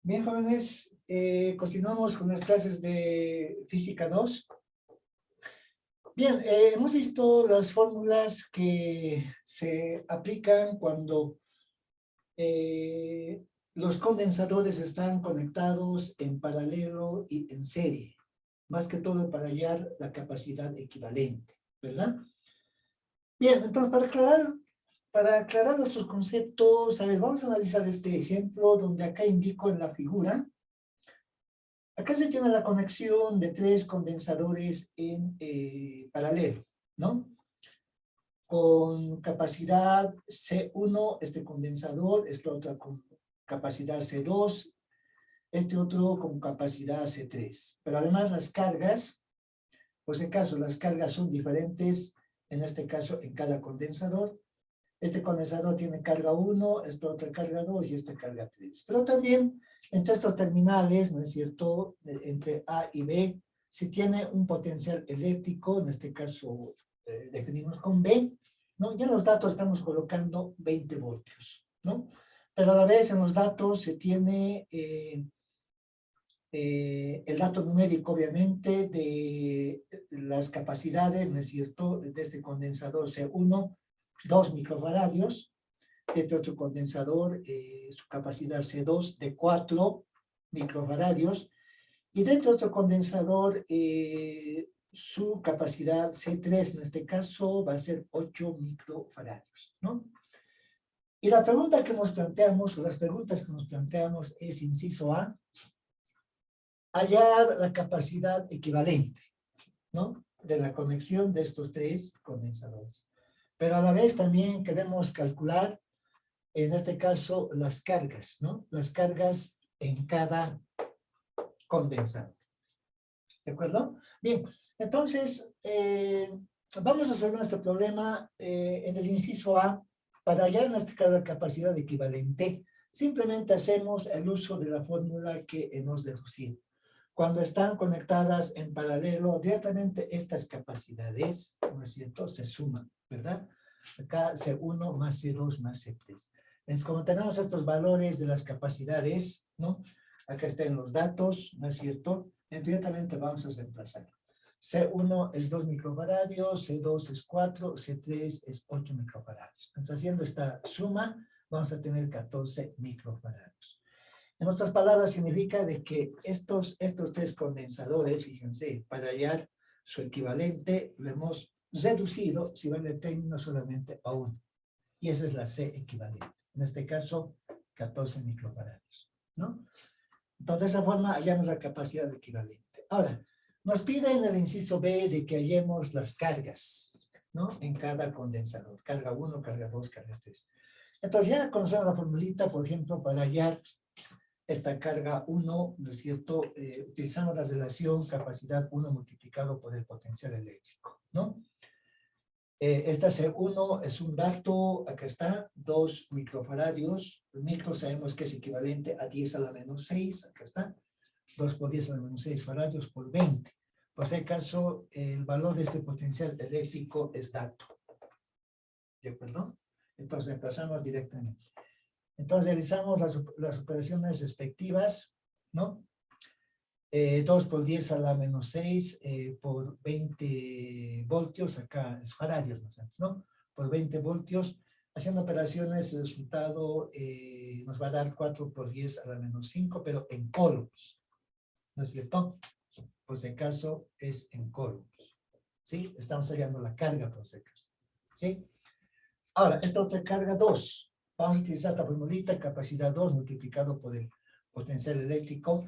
Bien, jóvenes, continuamos con las clases de Física 2. Bien, hemos visto las fórmulas que se aplican cuando los condensadores están conectados en paralelo y en serie, más que todo para hallar la capacidad equivalente, ¿verdad? Bien, entonces para aclarar estos conceptos, a ver, vamos a analizar este ejemplo donde acá indico en la figura. Acá se tiene la conexión de 3 condensadores en paralelo, ¿no? Con capacidad C1, este condensador, esta otra con capacidad C2, este otro con capacidad C3. Pero además las cargas, por si acaso, las cargas son diferentes, en este caso en cada condensador. Este condensador tiene carga 1, esta otra carga 2 y esta carga 3. Pero también entre estos terminales, ¿no es cierto?, entre A y B, si tiene un potencial eléctrico, en este caso definimos con B, ¿no? Ya en los datos estamos colocando 20 voltios, ¿no? Pero a la vez en los datos se tiene el dato numérico, obviamente, de las capacidades, ¿no es cierto?, de este condensador C1, 2 microfaradios, de este otro condensador, su capacidad C2 de 4 microfaradios, y de este otro condensador, su capacidad C3, en este caso, va a ser 8 microfaradios, ¿no? Y la pregunta que nos planteamos, o las preguntas que nos planteamos es, inciso A, hallar la capacidad equivalente, ¿no?, de la conexión de estos 3 condensadores. Pero a la vez también queremos calcular, en este caso, las cargas, ¿no? Las cargas en cada condensador. ¿De acuerdo? Bien, entonces, vamos a resolver este problema en el inciso A. Para hallar en este caso la capacidad equivalente, simplemente hacemos el uso de la fórmula que hemos deducido. Cuando están conectadas en paralelo, directamente estas capacidades, ¿no es cierto?, se suman, ¿verdad? Acá C1 más C2 más C3. Entonces, como tenemos estos valores de las capacidades, ¿no? Acá están los datos, ¿no es cierto? Entonces, directamente vamos a reemplazar. C1 es 2 microfaradios, C2 es 4, C3 es 8 microfaradios. Entonces, haciendo esta suma, vamos a tener 14 microfaradios. En otras palabras, significa de que estos 3 condensadores, fíjense, para hallar su equivalente, lo hemos reducido, si vale el término, solamente a 1. Y esa es la C equivalente. En este caso, 14 microfaradios, ¿no? Entonces, de esa forma hallamos la capacidad equivalente. Ahora, nos pide en el inciso B de que hallemos las cargas, ¿no?, en cada condensador. Carga 1, carga 2, carga 3. Entonces, ya conocemos la formulita, por ejemplo, para hallar esta carga 1, ¿no es cierto? Utilizamos la relación capacidad 1 multiplicado por el potencial eléctrico, ¿no? Esta C1 es un dato, acá está, 2 microfaradios. El micro sabemos que es equivalente a 10 a la menos 6, acá está. 2 por 10 a la menos 6 faradios por 20. Por si acaso, el valor de este potencial eléctrico es dato. ¿De acuerdo? Entonces, empezamos directamente. Entonces, realizamos las operaciones respectivas, ¿no? 2 por 10 a la menos 6 por 20 voltios, acá es faradios, ¿no? Por 20 voltios, haciendo operaciones, el resultado nos va a dar 4 por 10 a la menos 5, pero en coulombs, ¿no es cierto? Por si acaso es en coulombs, ¿sí? Estamos hallando la carga por si acaso, ¿sí? Ahora, esta otra carga 2. Vamos a utilizar esta formulita, capacidad 2 multiplicado por el potencial eléctrico.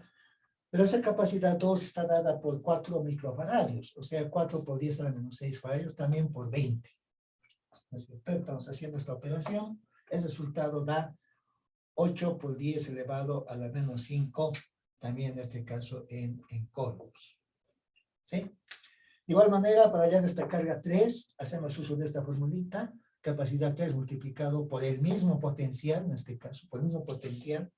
Pero esa capacidad 2 está dada por 4 microfaradios, o sea, 4 por 10 a la menos 6 faradios, también por 20. ¿No es cierto? Estamos haciendo esta operación. El resultado da 8 por 10 elevado a la menos 5, también en este caso en coulombs. ¿Sí? De igual manera, para hallar esta carga 3, hacemos uso de esta formulita, capacidad 3 multiplicado por el mismo potencial, en este caso, por el mismo potencial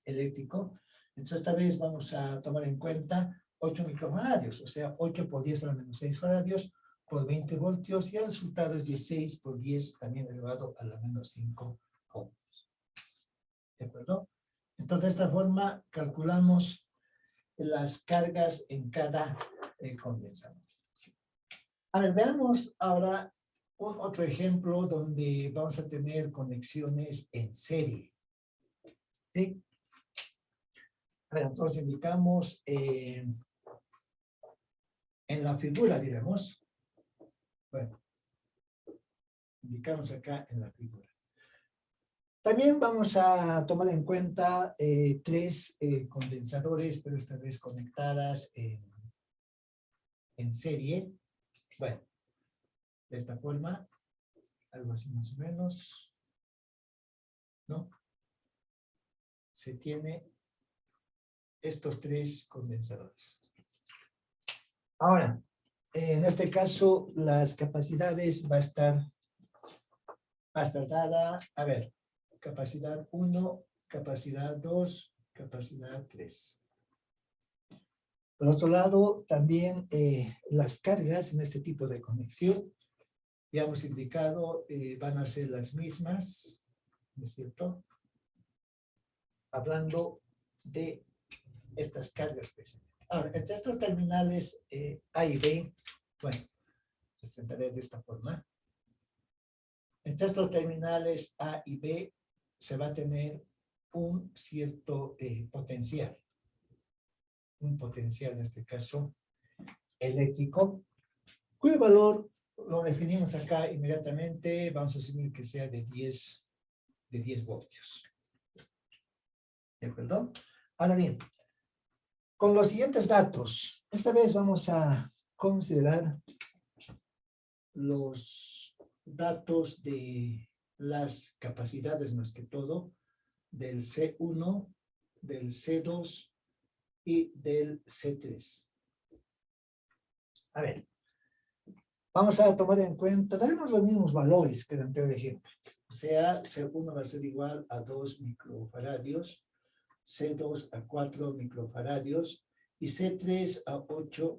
eléctrico. Entonces, esta vez vamos a tomar en cuenta 8 microfaradios, o sea, 8 por 10 a la menos 6 faradios por 20 voltios, y el resultado es 16 por 10 también elevado a la menos 5 ohms. ¿De acuerdo? Entonces, de esta forma calculamos las cargas en cada condensador. A ver, veamos ahora otro ejemplo donde vamos a tener conexiones en serie. ¿Sí? A ver, entonces indicamos en la figura, diremos. Bueno, indicamos acá en la figura. También vamos a tomar en cuenta tres condensadores, pero esta vez conectadas en serie. Bueno, de esta forma, algo así más o menos, ¿no? Se tiene estos tres condensadores. Ahora, en este caso, las capacidades va a estar dada, a ver, capacidad 1, capacidad 2, capacidad 3. Por otro lado, también las cargas en este tipo de conexión, ya hemos indicado, van a ser las mismas, ¿no es cierto? Hablando de estas cargas precisamente. Ahora, entre estos terminales A y B, bueno, se presentaré de esta forma. Entre estos terminales A y B se va a tener un cierto potencial. Un potencial, en este caso, eléctrico, cuyo valor lo definimos acá inmediatamente. Vamos a asumir que sea de 10 voltios. ¿De acuerdo? Ahora bien, con los siguientes datos, esta vez vamos a considerar los datos de las capacidades más que todo del C1, del C2 y del C3. A ver, vamos a tomar en cuenta, daremos los mismos valores que el anterior ejemplo. O sea, C1 va a ser igual a 2 microfaradios, C2 a 4 microfaradios y C3 a 8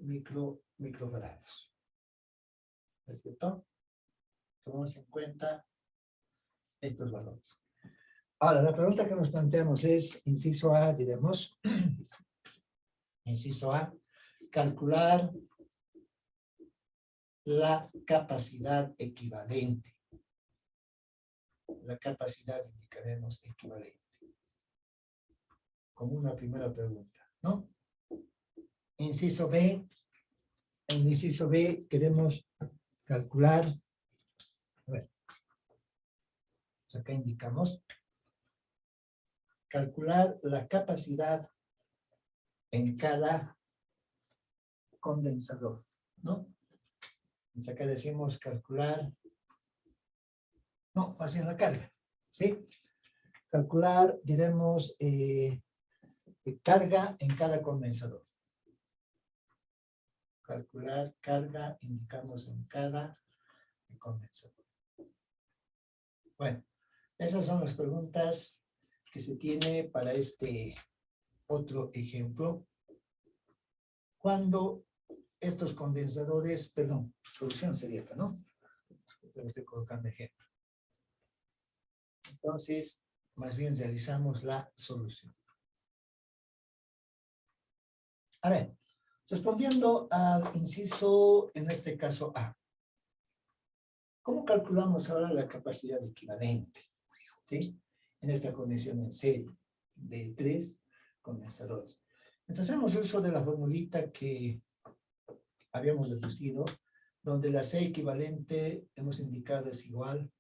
microfaradios. ¿No es cierto? Tomamos en cuenta estos valores. Ahora, la pregunta que nos planteamos es, inciso A, diremos, inciso A, calcular la capacidad equivalente. La capacidad indicaremos equivalente. Como una primera pregunta, ¿no? Inciso B, en el inciso B queremos calcular, a ver, pues acá indicamos, calcular la capacidad en cada condensador, ¿no? Entonces acá decimos calcular, no, más bien la carga, ¿sí? Calcular, diremos, carga en cada condensador. Calcular carga, indicamos en cada condensador. Bueno, esas son las preguntas que se tiene para este otro ejemplo. Cuando estos condensadores, perdón, solución sería acá, ¿no? Estoy colocando ejemplo. Entonces, más bien realizamos la solución. A ver, respondiendo al inciso, en este caso A. ¿Cómo calculamos ahora la capacidad equivalente? ¿Sí? En esta conexión en serie de 3 condensadores. Entonces hacemos uso de la formulita que habíamos deducido, donde la C equivalente hemos indicado es igual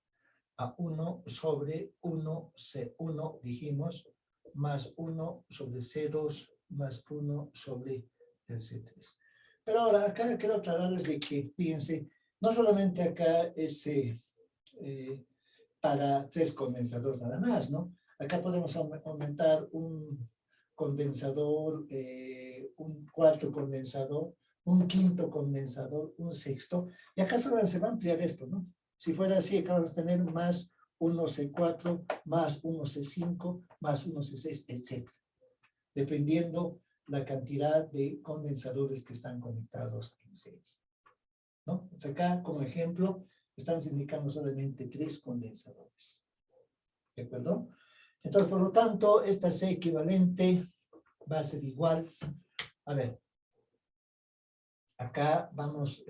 a 1 sobre 1 C1, dijimos, más 1 sobre C2 más 1 sobre el C3. Pero ahora acá quiero aclararles de que, fíjense, no solamente acá es para 3 condensadores nada más, ¿no? Acá podemos aumentar un condensador, un cuarto condensador, un quinto condensador, un sexto, y acá solo se va a ampliar esto, ¿no? Si fuera así, acá vamos a tener más 1C4, más 1C5, más 1C6, etc. Dependiendo la cantidad de condensadores que están conectados en serie, ¿no? Entonces acá, como ejemplo, estamos indicando solamente 3 condensadores. ¿De acuerdo? Entonces, por lo tanto, esta C equivalente va a ser igual. A ver, acá vamos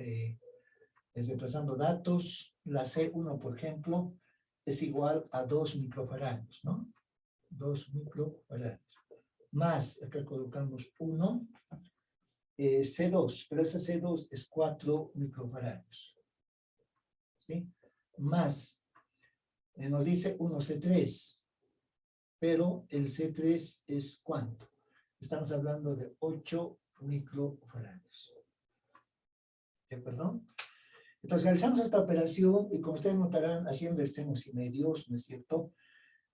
desplazando datos. La C1, por ejemplo, es igual a 2 microfarados, ¿no? 2 microfarados. Más, acá colocamos 1, C2, pero esa C2 es 4 microfarados. ¿Sí? Más, nos dice 1 C3, pero el C3 es ¿cuánto? Estamos hablando de 8 microfarados. ¿Perdón? Entonces, realizamos esta operación y como ustedes notarán, haciendo extremos y medios, ¿no es cierto?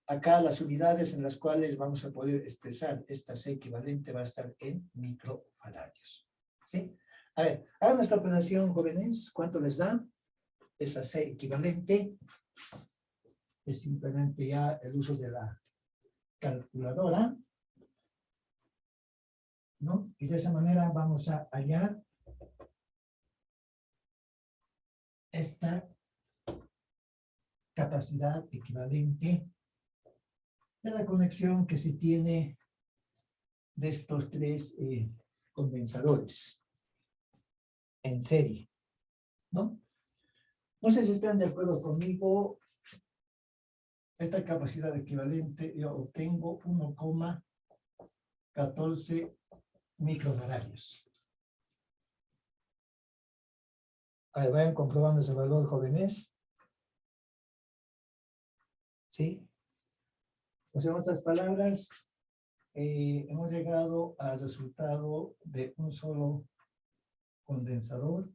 Acá las unidades en las cuales vamos a poder expresar esta C equivalente va a estar en microfaradios. ¿Sí? A ver, hagan esta operación, jóvenes. ¿Cuánto les da? Esa C equivalente es simplemente ya el uso de la calculadora, ¿no? Y de esa manera vamos a hallar esta capacidad equivalente de la conexión que se tiene de estos tres condensadores en serie, ¿no? No sé si están de acuerdo conmigo. Esta capacidad equivalente yo obtengo 1,14 microfaradios. A ver, vayan comprobando ese valor, jóvenes. ¿Sí? O sea, en otras palabras, hemos llegado al resultado de un solo condensador.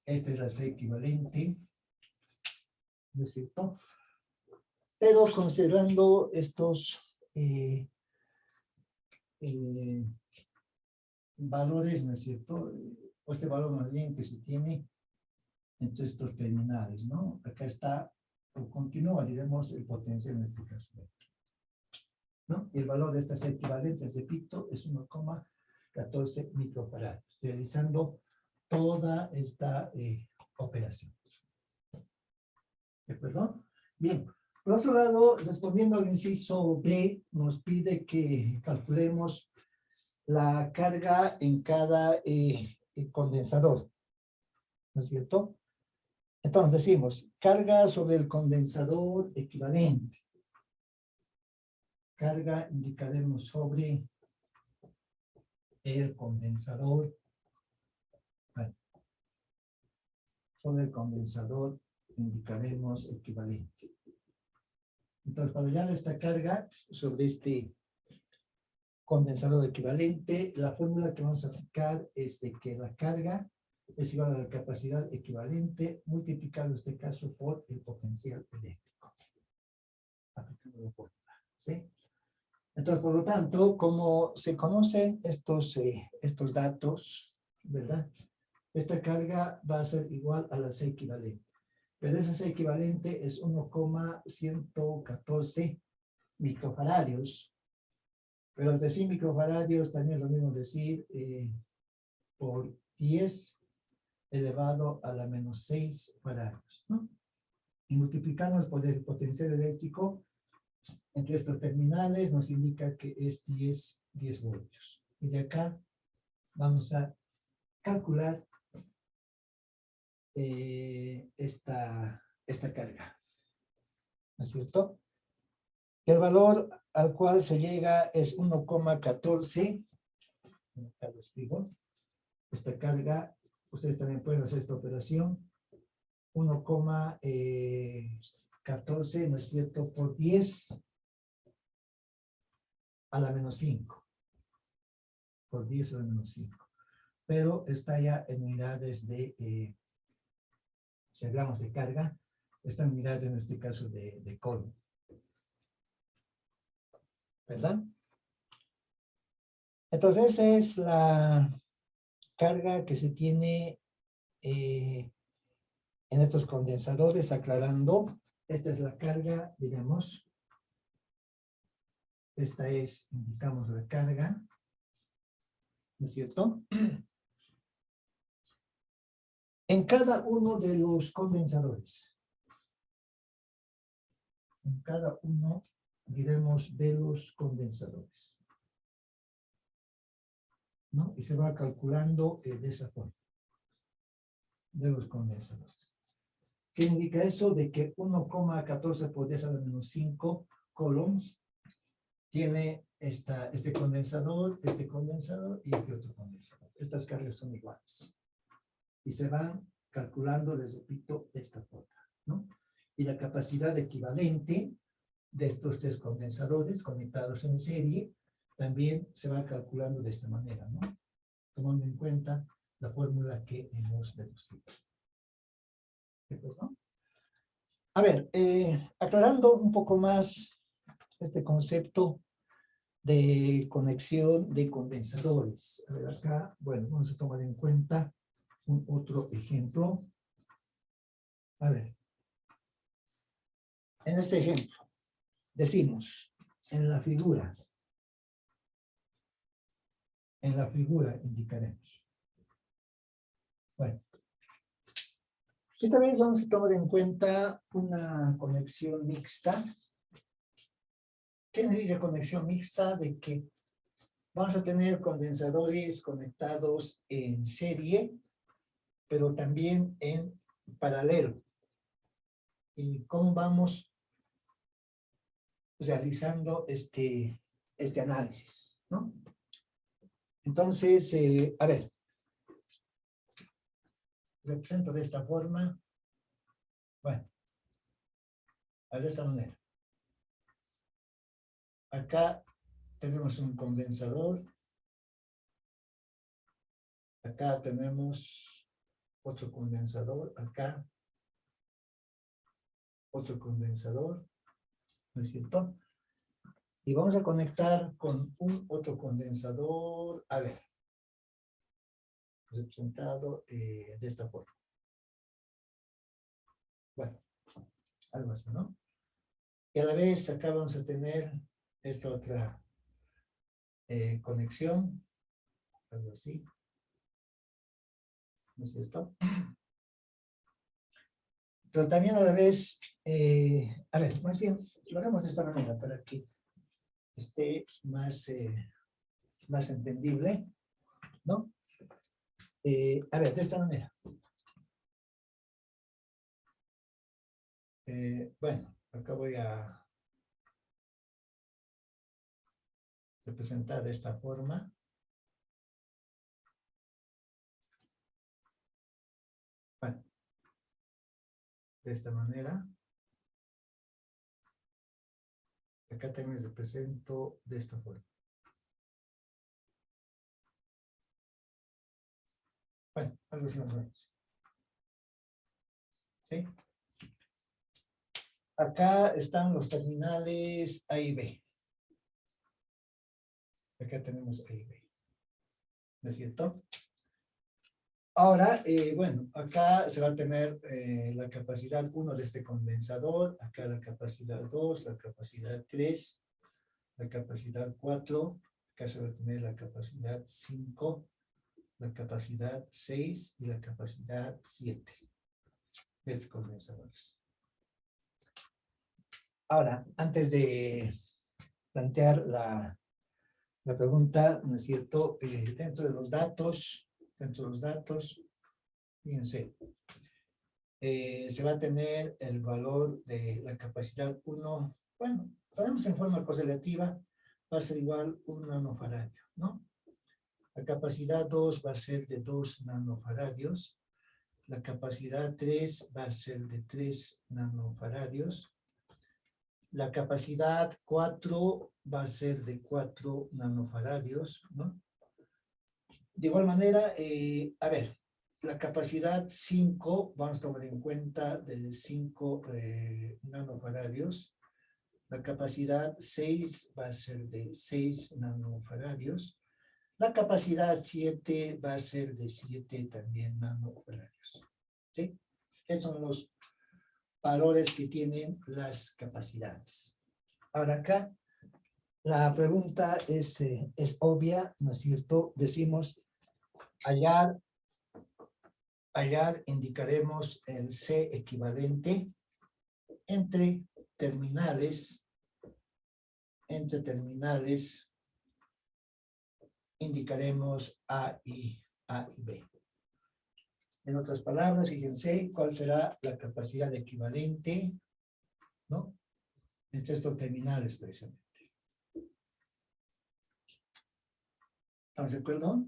Esta es la C equivalente, ¿no es cierto? Pero considerando estos valores, ¿no es cierto? O este valor más bien que se tiene entre estos terminales, ¿no? Acá está, o continúa, diremos, el potencial en este caso, ¿no? Y el valor de estas equivalentes, repito, es 1,14 microfarados, realizando toda esta operación. ¿De acuerdo? Bien. Por otro lado, respondiendo al inciso B, nos pide que calculemos la carga en cada condensador, ¿no es cierto? Entonces decimos, carga sobre el condensador equivalente. Carga indicaremos sobre el condensador. Bueno, sobre el condensador indicaremos equivalente. Entonces, para hallar esta carga sobre este condensador equivalente, la fórmula que vamos a aplicar es de que la carga es igual a la capacidad equivalente multiplicado en este caso por el potencial eléctrico. Aplicando la fórmula, ¿sí? Entonces, por lo tanto, como se conocen estos datos, ¿verdad? Esta carga va a ser igual a la C equivalente. Pero esa C equivalente es 1,114 microfaradios. Pero al decir microfaradios también es lo mismo decir por 10 elevado a la menos 6 faradios, ¿no? Y multiplicamos por el potencial eléctrico entre estos terminales nos indica que es 10 voltios. Y de acá vamos a calcular esta carga, ¿no es cierto? El valor al cual se llega es 1,14. Acá lo escribo. Esta carga, ustedes también pueden hacer esta operación. 1,14, ¿no es cierto? Por 10 a la menos 5. Por 10 a la menos 5. Pero está ya en unidades de, si hablamos de carga, está en unidades en este caso de coulomb. ¿Verdad? Entonces, esa es la carga que se tiene en estos condensadores, aclarando. Esta es la carga, digamos. Esta es, indicamos la carga. ¿No es cierto? En cada uno de los condensadores. en cada uno, diremos, de los condensadores, ¿no? Y se va calculando de esa forma, de los condensadores. ¿Qué indica eso? De que 1,14 por 10 a la menos 5 coulombs tiene este condensador y este otro condensador. Estas cargas son iguales. Y se van calculando, les repito, de esta forma, ¿no? Y la capacidad equivalente de estos tres condensadores conectados en serie también se va calculando de esta manera, ¿no? Tomando en cuenta la fórmula que hemos deducido. ¿De acuerdo? A ver, aclarando un poco más este concepto de conexión de condensadores. A ver, acá, bueno, vamos a tomar en cuenta un otro ejemplo. A ver. En este ejemplo, decimos, en la figura indicaremos. Bueno. Esta vez vamos a tomar en cuenta una conexión mixta. ¿Qué significa conexión mixta? De que vamos a tener condensadores conectados en serie, pero también en paralelo. ¿Y cómo vamos realizando este análisis, ¿no? Entonces, a ver, represento de esta forma. Bueno, de esta manera. Acá tenemos un condensador. Acá tenemos otro condensador. Acá otro condensador. ¿No es cierto? Y vamos a conectar con un otro condensador. A ver. Representado de esta forma. Bueno, algo así, ¿no? Y a la vez acá vamos a tener esta otra conexión, algo así, ¿no es cierto? Pero también a la vez, a ver, más bien, lo hagamos de esta manera para que esté más entendible, ¿no? A ver, de esta manera. Bueno, acá voy a representar de esta forma. Bueno, de esta manera. Acá también represento de esta forma. Bueno, algo así más o menos. ¿Sí? Acá están los terminales A y B. Acá tenemos A y B. ¿No es cierto? Ahora, bueno, acá se va a tener la capacidad 1 de este condensador, acá la capacidad 2, la capacidad 3, la capacidad 4, acá se va a tener la capacidad 5, la capacidad 6 y la capacidad 7 de estos condensadores. Ahora, antes de plantear la pregunta, ¿no es cierto? Dentro de los datos, fíjense, se va a tener el valor de la capacidad 1, bueno, ponemos en forma correlativa, va a ser igual 1 nanofaradio, ¿no? La capacidad 2 va a ser de 2 nanofaradios, la capacidad 3 va a ser de 3 nanofaradios, la capacidad 4 va a ser de 4 nanofaradios, ¿no? De igual manera, a ver, la capacidad 5, vamos a tomar en cuenta de 5 nanofaradios. La capacidad 6 va a ser de 6 nanofaradios. La capacidad 7 va a ser de 7 también nanofaradios. ¿Sí? Estos son los valores que tienen las capacidades. Ahora acá, la pregunta es obvia, ¿no es cierto? Decimos, hallar indicaremos el C equivalente entre T terminales, indicaremos A y B. En otras palabras, fíjense cuál será la capacidad equivalente, ¿no? Entre estos terminales, precisamente. ¿Estamos de acuerdo?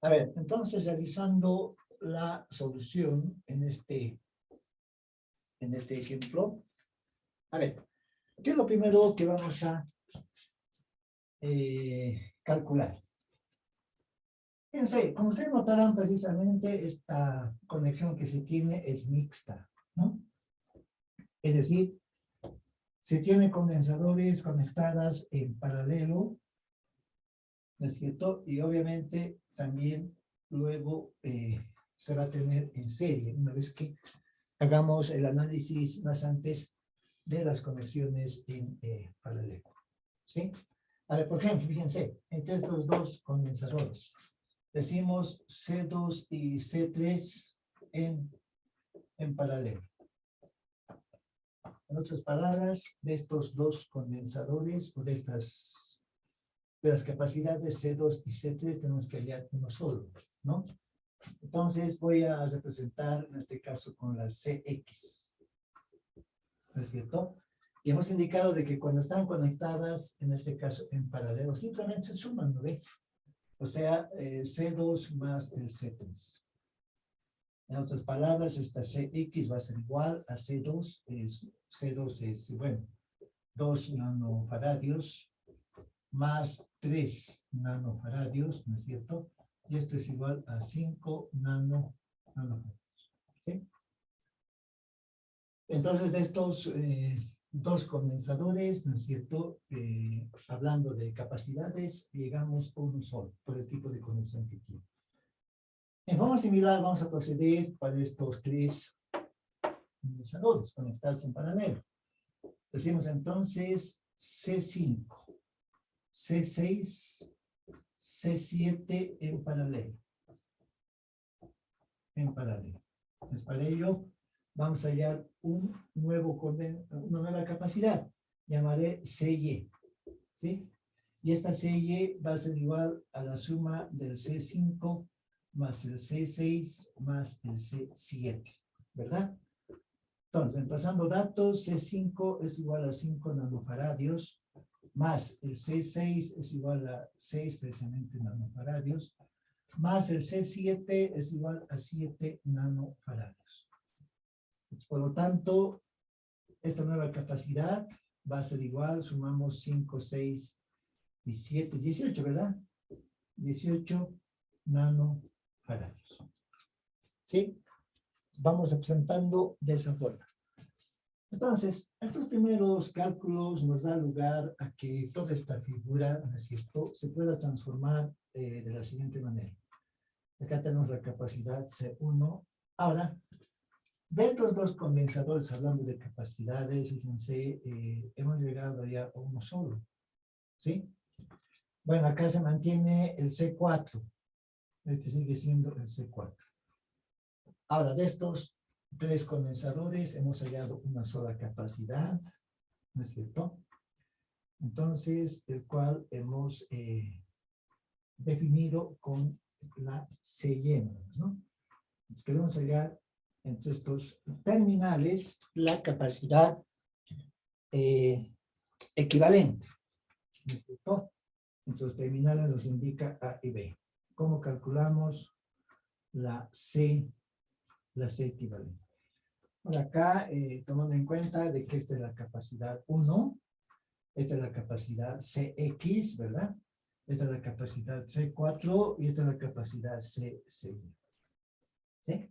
A ver, entonces, realizando la solución en este ejemplo. A ver, ¿qué es lo primero que vamos a calcular? Fíjense, como ustedes notarán, precisamente esta conexión que se tiene es mixta, ¿no? Es decir, se tiene condensadores conectadas en paralelo, ¿no es cierto? Y obviamente también luego se va a tener en serie, una vez que hagamos el análisis más antes de las conexiones en paralelo, ¿sí? A ver, por ejemplo, fíjense, entre estos dos condensadores, decimos C2 y C3 en paralelo. En otras palabras, de estos dos condensadores, o de las capacidades C2 y C3, tenemos que hallar uno solo, ¿no? Entonces voy a representar en este caso con la CX, ¿no es cierto? Y hemos indicado de que cuando están conectadas, en este caso en paralelo, simplemente se suman, ¿no ve? O sea, C2 más el C3. En otras palabras, esta CX va a ser igual a C2, C2 es, bueno, 2 nanofaradios más 3 nanofaradios, ¿no es cierto? Y esto es igual a 5 nanofaradios, ¿sí? Entonces, de estos dos condensadores, ¿no es cierto? Hablando de capacidades, llegamos a uno solo, por el tipo de conexión que tiene. En forma similar, vamos a proceder para estos tres condensadores conectados en paralelo. Decimos entonces C5, C6, C7 en paralelo. Pues para ello, vamos a hallar una nueva capacidad. Llamaré CY, ¿sí? Y esta CY va a ser igual a la suma del C5 más el C6 más el C7, ¿verdad? Entonces, empezando datos, C5 es igual a 5 nanofaradios, más el C6 es igual a 6 precisamente nanofaradios, más el C7 es igual a 7 nanofaradios. Por lo tanto, esta nueva capacidad va a ser igual, sumamos 5, 6 y 7, 18, ¿verdad? 18 nanofaradios. ¿Sí? Vamos representando de esa forma. Entonces, estos primeros cálculos nos da lugar a que toda esta figura, ¿no es cierto?, se pueda transformar de la siguiente manera. Acá tenemos la capacidad C1. Ahora, de estos dos condensadores, hablando de capacidades, fíjense, hemos llegado ya a uno solo, ¿sí? Bueno, acá se mantiene el C4. Este sigue siendo el C4. Ahora, de estos tres condensadores hemos hallado una sola capacidad, ¿no es cierto? Entonces, el cual hemos definido con la CY, ¿no? Entonces, queremos hallar entre estos terminales la capacidad equivalente, ¿no es cierto? Entre los terminales nos indica A y B. ¿Cómo calculamos la C equivalente? Bueno, acá, tomando en cuenta de que esta es la capacidad 1, esta es la capacidad CX, ¿verdad? Esta es la capacidad C4 y esta es la capacidad C. ¿Sí?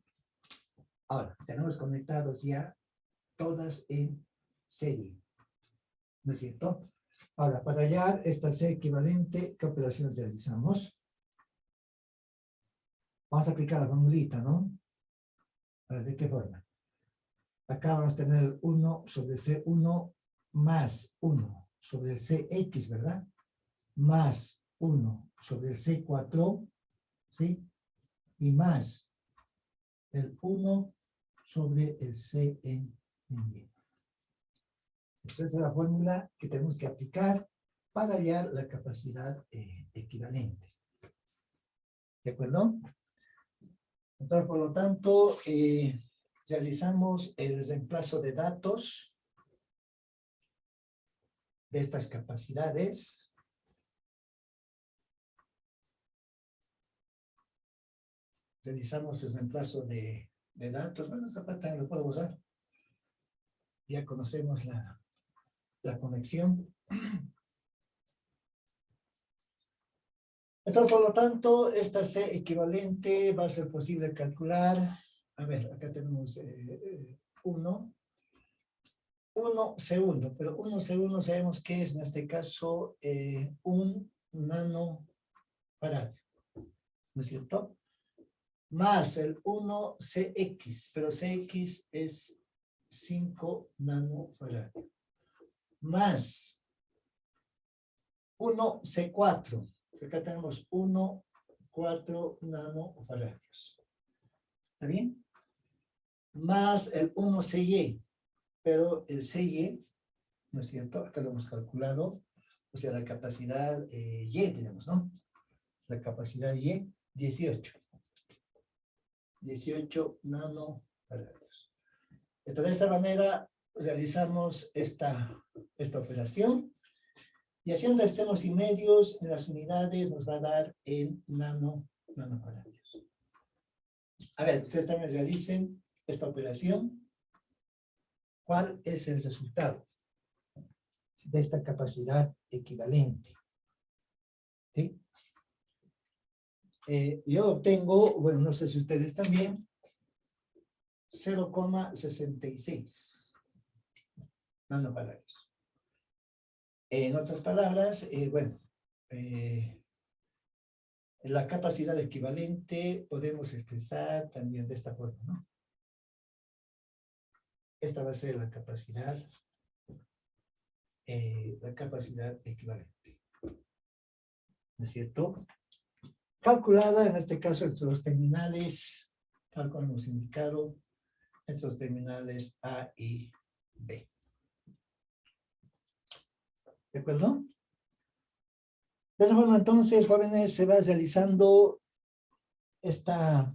Ahora, tenemos conectados ya todas en serie, ¿no es cierto? Ahora, para hallar esta C equivalente, ¿qué operaciones realizamos? Vamos a aplicar la formulita, ¿no? A ver, ¿de qué forma? Acá vamos a tener 1 sobre C1 más 1 sobre CX, ¿verdad? Más 1 sobre C4, ¿sí? Y más el 1 sobre el C en Y. Esa es la fórmula que tenemos que aplicar para hallar la capacidad equivalente. ¿De acuerdo? Entonces, por lo tanto, realizamos el reemplazo de datos de estas capacidades. Realizamos el reemplazo de datos. Bueno, esta parte también lo puedo usar. Ya conocemos la conexión. Entonces, por lo tanto, esta C equivalente va a ser posible calcular. A ver, acá tenemos 1 segundo, pero 1 segundo sabemos que es en este caso 1 nanofaradio, ¿no es cierto? Más el 1 CX, pero CX es 5 nanofaradio. Más 1 C4, acá tenemos 4 nanofaradios. ¿Está bien? Más el 1 CY, pero el CY, ¿no es cierto? Acá lo hemos calculado, o sea, la capacidad Y tenemos, ¿no? La capacidad Y, 18 nanofaradios. Entonces, de esta manera realizamos esta operación. Y haciendo extremos y medios en las unidades nos va a dar en nanofaradios. A ver, ustedes también realicen esta operación. ¿Cuál es el resultado de esta capacidad equivalente? ¿Sí? Yo obtengo, bueno, no sé si ustedes también, 0,66 nanofaradios. En otras palabras, bueno, la capacidad equivalente podemos expresar también de esta forma, ¿no? Esta va a ser la capacidad equivalente, ¿no es cierto? Calculada, en este caso, entre los terminales, tal como hemos indicado, estos terminales A y B. ¿De acuerdo? De esa forma, entonces, jóvenes, se va realizando esta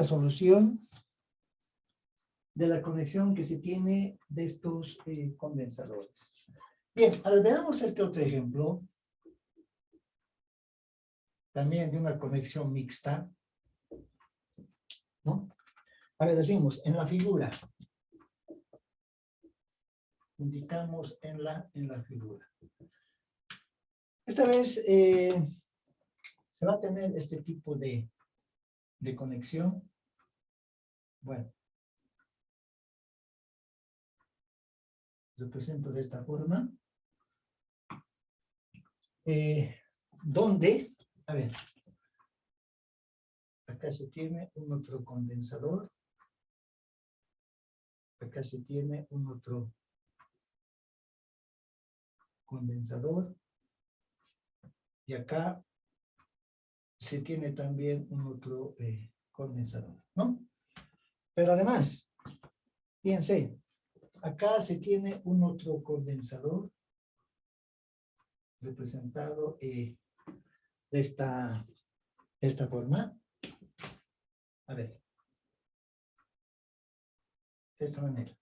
solución de la conexión que se tiene de estos condensadores. Bien, ahora veamos este otro ejemplo, también de una conexión mixta, ¿no? A ver, decimos, en la figura, indicamos en la figura. Esta vez se va a tener este tipo de conexión. Bueno, represento de esta forma. Donde, a ver, acá se tiene un otro condensador. Acá se tiene un otro condensador. Y acá se tiene también un otro condensador, ¿no? Pero además, fíjense, acá se tiene un otro condensador representado de esta forma. A ver. De esta manera.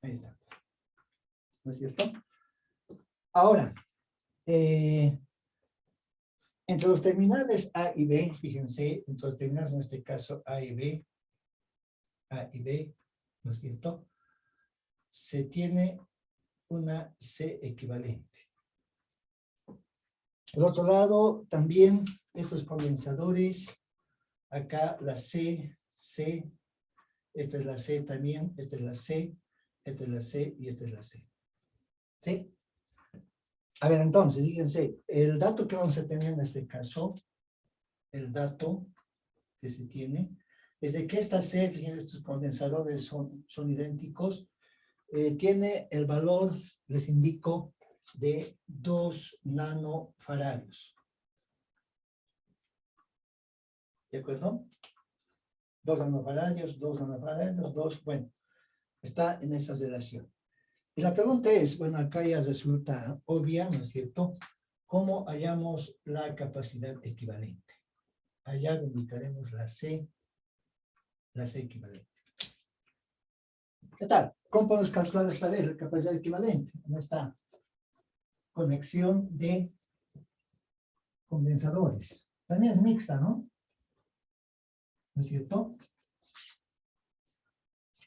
Ahí está. ¿No es cierto? Ahora, entre los terminales A y B, fíjense, entre los terminales en este caso A y B, ¿no es cierto? Se tiene una C equivalente. Por otro lado, también estos condensadores, acá la C, esta es la C también, esta es la C, esta es la C y esta es la C. ¿Sí? A ver, entonces, fíjense, el dato que vamos a tener en este caso, el dato que se tiene, es de que esta C, fíjense, estos condensadores son idénticos, tiene el valor, les indico, de 2 nanofaradios. ¿De acuerdo? 2 nanofaradios, 2 nanofaradios, 2, bueno, está en esa relación. Y la pregunta es, bueno, acá ya resulta obvia, ¿no es cierto? ¿Cómo hallamos la capacidad equivalente? Allá indicaremos la C equivalente. ¿Qué tal? ¿Cómo podemos calcular esta vez la capacidad equivalente? En esta conexión de condensadores. También es mixta, ¿no? ¿No es cierto?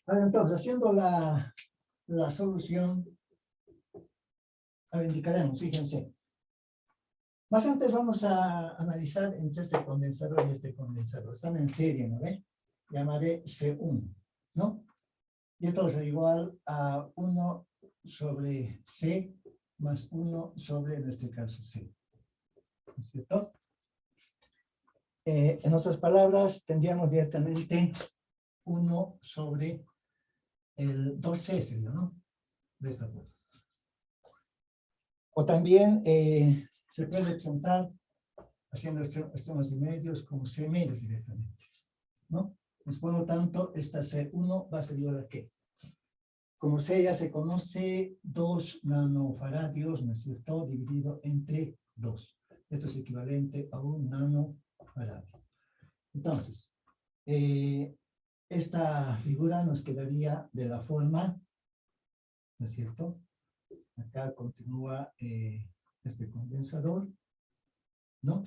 Ahora entonces, haciendo la solución, a ver, indicaremos, fíjense. Más antes vamos a analizar entre este condensador y este condensador. Están en serie, ¿no ve? Llamaré C1, ¿no? Y esto es igual a 1 sobre C más 1 sobre, en este caso, C. ¿No es cierto? En otras palabras, tendríamos directamente 1 sobre el 2C, sería, ¿no? De esta forma. O también se puede representar haciendo extremos y medios como C medios directamente, ¿no? Pues por lo tanto, esta C1 va a ser igual a ¿qué? Como C ya se conoce, 2 nanofaradios, ¿no es cierto?, dividido entre 2. Esto es equivalente a 1 nanofaradio. Entonces, esta figura nos quedaría de la forma, ¿no es cierto? Acá continúa este condensador, ¿no?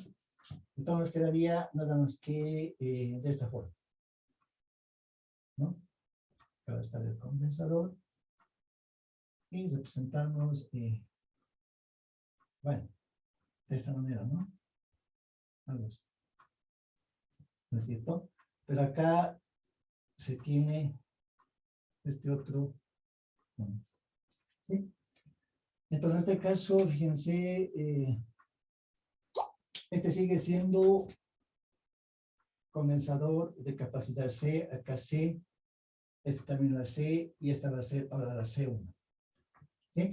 Entonces nos quedaría nada más que de esta forma, ¿no? Acá está el condensador. Y representamos, bueno, de esta manera, ¿no? Algo así. ¿No es cierto? Pero acá se tiene este otro, ¿sí? Entonces, en este caso, fíjense, este sigue siendo condensador de capacidad C, acá C, este también la C, y esta va a ser ahora la C1. ¿Sí?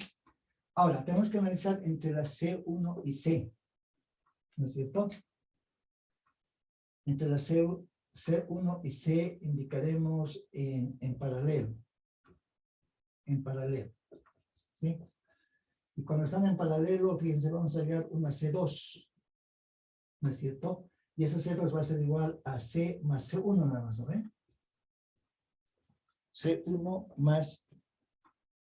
Ahora, tenemos que analizar entre la C1 y C, ¿no es cierto? Entre la C1 y C indicaremos en paralelo. En paralelo. ¿Sí? Y cuando están en paralelo, fíjense, vamos a hallar una C2. ¿No es cierto? Y esa C2 va a ser igual a C más C1 nada más, ¿no ven? C1 más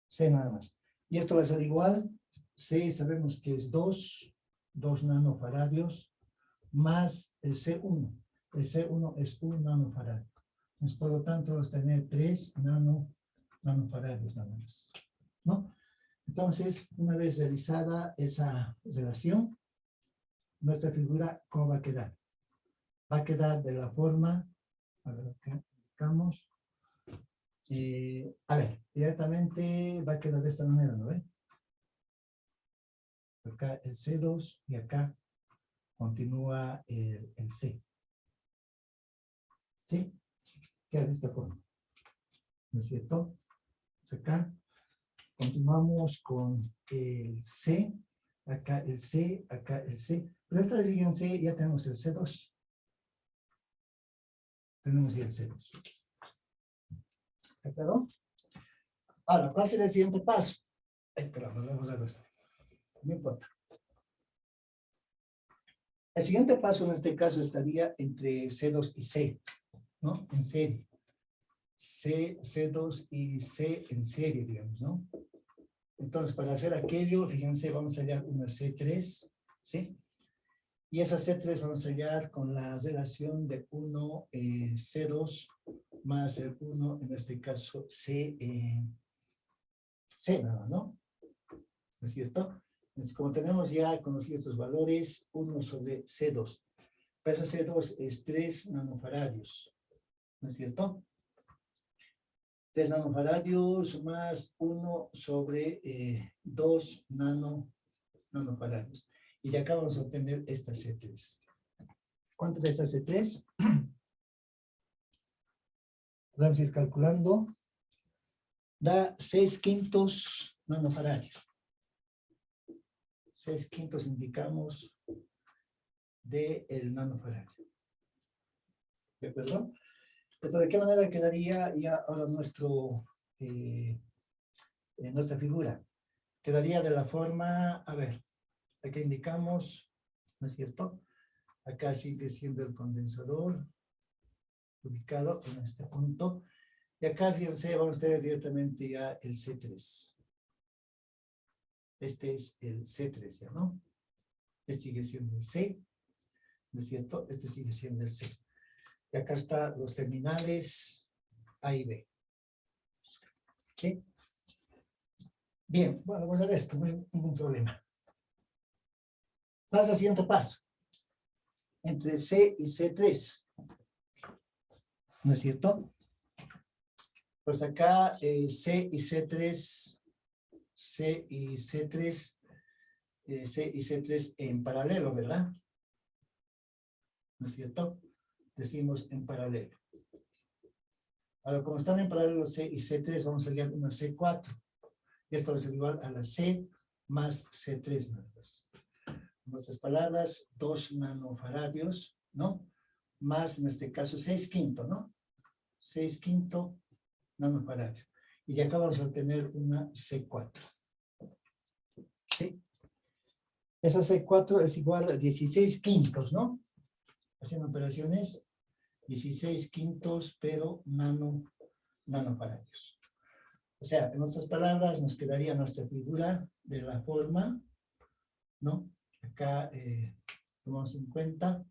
C nada más. Y esto va a ser igual, C sabemos que es 2 nanofaradios, más el C1. El C1 es 1 nanofaradio. Entonces, por lo tanto, vamos a tener 3 nanofaradios nada más, ¿no? Entonces, una vez realizada esa relación, nuestra figura, ¿cómo va a quedar? Va a quedar de la forma, a ver, acá indicamos, a ver, directamente va a quedar de esta manera, ¿no ve? Acá el C2 y acá continúa el C. ¿Sí? Queda de esta forma. ¿No es cierto? Entonces acá continuamos con el C, acá el C, acá el C. Pero esta división C ya tenemos el C2. Tenemos ya el C2. ¿Está claro? Ahora, ¿cuál será el siguiente paso? Pero vamos a ver esto. No importa. El siguiente paso en este caso estaría entre C2 y C, ¿no? En serie. C2 y C en serie, digamos, ¿no? Entonces, para hacer aquello, fíjense, vamos a hallar una C3, ¿sí? Y esa C3 vamos a hallar con la relación de 1 C2 más el 1, en este caso C, C nada, ¿no? ¿No es cierto? Entonces, como tenemos ya conocidos estos valores, 1 sobre C2. Pues esa C2 es 3 nanofaradios, ¿no es cierto? 3 nanofaradios más 1 sobre 2 nanofaradios. Y de acá vamos a obtener esta C3. ¿Cuánto es esta C3? Vamos a ir calculando. Da 6/5 nanofaradios. 6/5 indicamos del nanofaradio. ¿De acuerdo? Esto de qué manera quedaría ya ahora nuestra figura. Quedaría de la forma, a ver, aquí indicamos, ¿no es cierto? Acá sigue siendo el condensador ubicado en este punto. Y acá, fíjense, vamos a tener directamente ya el C3. Este es el C3 ya, ¿no? Este sigue siendo el C, ¿no es cierto? Este sigue siendo el C. Y acá están los terminales A y B. ¿Sí? Bien, bueno, vamos a ver esto, no hay ningún problema. Pasa al siguiente paso. Entre C y C3. ¿No es cierto? Pues acá C y C3, C y C3, C y C3 en paralelo, ¿verdad? ¿No es cierto? Decimos en paralelo. Ahora, como están en paralelo C y C3, vamos a hallar una C4. Y esto va a ser igual a la C más C3 nada más. En otras palabras, 2 nanofaradios, ¿no? Más, en este caso, 6/5, ¿no? 6/5 nanofaradios. Y acá vamos a obtener una C4. ¿Sí? Esa C4 es igual a 16/5, ¿no? Haciendo operaciones, 16/5, pero nanofaradios. O sea, en otras palabras, nos quedaría nuestra figura de la forma, ¿no? Acá tomamos en cuenta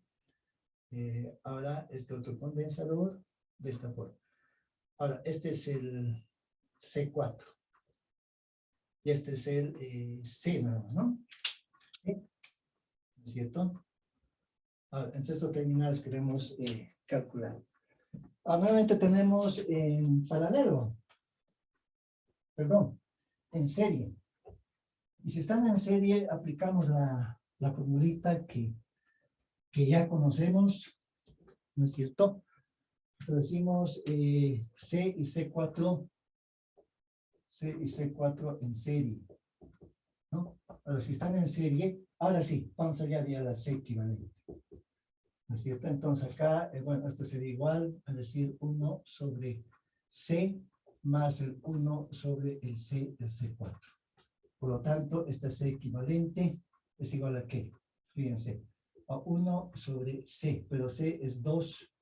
ahora este otro condensador de esta forma. Ahora, este es el C4. Y este es el C nada más, ¿no? ¿Sí? ¿No es cierto? Ahora, entre estos terminales queremos calcular. Nuevamente tenemos en paralelo. Perdón, en serie. Y si están en serie, aplicamos la formulita que ya conocemos, ¿no es cierto? Entonces decimos C y C4 en serie, ¿no? Ahora, si están en serie, ahora sí, vamos allá de la C equivalente, ¿no es cierto? Entonces acá, bueno, esto sería igual a decir 1 sobre C más el 1 sobre el C del C4. Por lo tanto, esta C equivalente es igual a ¿qué? Fíjense, a 1 sobre C, pero C es 2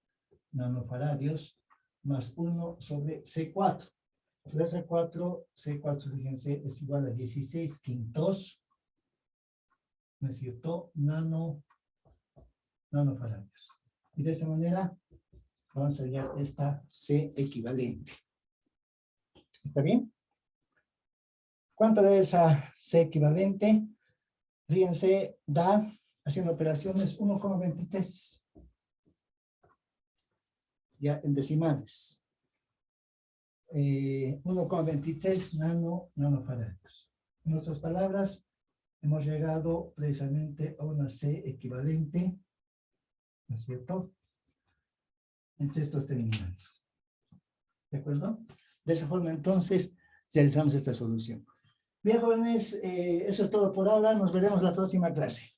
nanofaradios más 1 sobre C4. Sobre C4, fíjense, es igual a 16/5, ¿no es cierto? Nanofaradios. Y de esta manera vamos a hallar esta C equivalente. ¿Está bien? ¿Cuánto de esa C equivalente? Fíjense, da, haciendo operaciones, 1,23. Ya en decimales. 1,23 nanofaradios. En otras palabras, hemos llegado precisamente a una C equivalente, ¿no es cierto?, entre estos terminales. ¿De acuerdo? De esa forma, entonces, realizamos esta solución. Bien, jóvenes, eso es todo por ahora. Nos veremos la próxima clase.